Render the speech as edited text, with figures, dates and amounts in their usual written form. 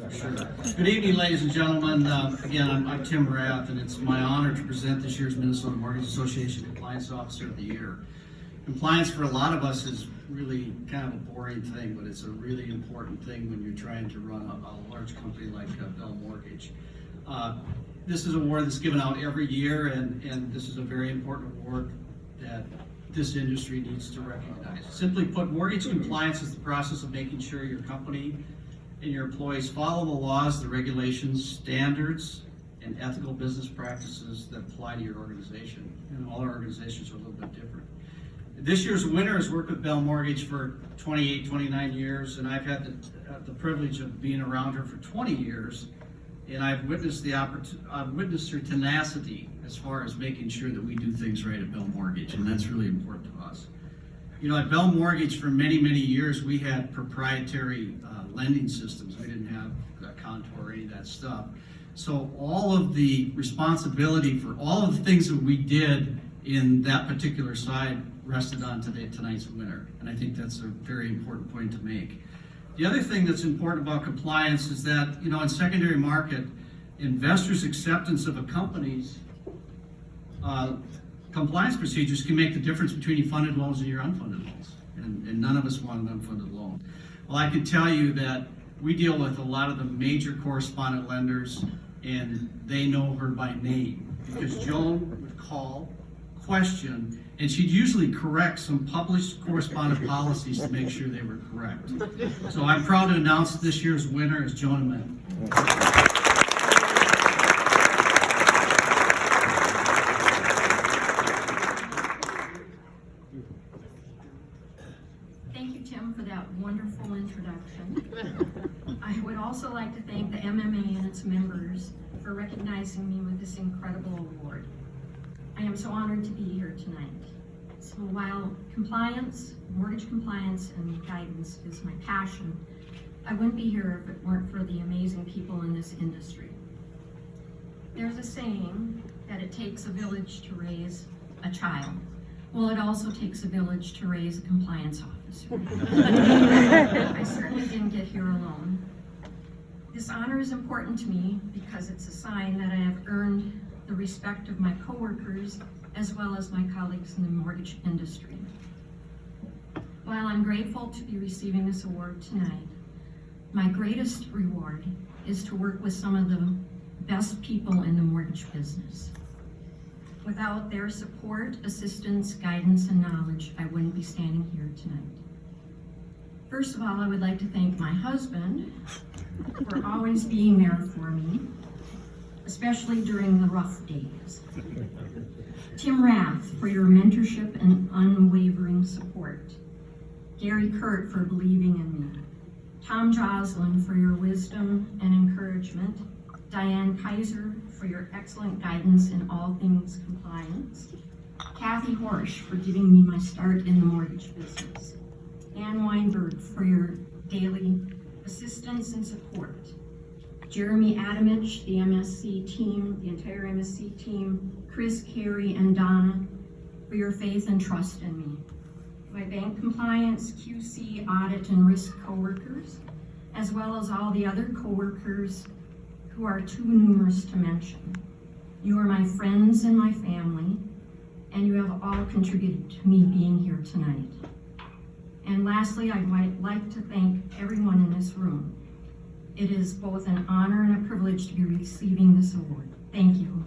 for sure. Good evening, ladies and gentlemen. Again, I'm Tim Rath, and it's my honor to present this year's Minnesota Mortgage Association Compliance Officer of the Year. Compliance for a lot of us is really kind of a boring thing, but it's a really important thing when you're trying to run a large company like Bell Mortgage. This is an award that's given out every year, and this is a very important award that this industry needs to recognize. Simply put, mortgage compliance is the process of making sure your company and your employees follow the laws, the regulations, standards, and ethical business practices that apply to your organization. And all our organizations are a little bit different. This year's winner has worked with Bell Mortgage for 28, 29 years, and I've had the privilege of being around her for 20 years, and I've witnessed her tenacity as far as making sure that we do things right at Bell Mortgage, and that's really important to us. You know, at Bell Mortgage for many, many years, we had proprietary lending systems. We didn't have Contour or any of that stuff. So all of the responsibility for all of the things that we did in that particular side rested on tonight's winner, and I think that's a very important point to make. The other thing that's important about compliance is that, you know, in secondary market, investors' acceptance of a company's compliance procedures can make the difference between your funded loans and your unfunded loans, and none of us want an unfunded loan. Well, I can tell you that we deal with a lot of the major correspondent lenders, and they know her by name, because Joan would call, question, and she'd usually correct some published correspondent policies to make sure they were correct. So I'm proud to announce this year's winner is Joan Ament. Thank you, Tim, for that wonderful introduction. I would also like to thank the MMA and its members for recognizing me with this incredible award. I am so honored to be here tonight. So while compliance, mortgage compliance and guidance is my passion, I wouldn't be here if it weren't for the amazing people in this industry. There's a saying that it takes a village to raise a child. Well, it also takes a village to raise a compliance officer. I certainly didn't get here alone. This honor is important to me because it's a sign that I have earned the respect of my coworkers as well as my colleagues in the mortgage industry. While I'm grateful to be receiving this award tonight, my greatest reward is to work with some of the best people in the mortgage business. Without their support, assistance, guidance, and knowledge, I wouldn't be standing here tonight. First of all, I would like to thank my husband for always being there for me, especially during the rough days. Tim Rath for your mentorship and unwavering support. Gary Kurt for believing in me. Tom Joslin for your wisdom and encouragement. Diane Kaiser for your excellent guidance in all things compliance. Kathy Horsch for giving me my start in the mortgage business. Ann Weinberg for your daily assistance and support. Jeremy Adamich, the MSC team, the entire MSC team, Chris, Carey, and Donna for your faith and trust in me. My bank compliance, QC, audit, and risk coworkers, as well as all the other coworkers who are too numerous to mention. You are my friends and my family, and you have all contributed to me being here tonight. And lastly, I'd like to thank everyone in this room. It is both an honor and a privilege to be receiving this award. Thank you.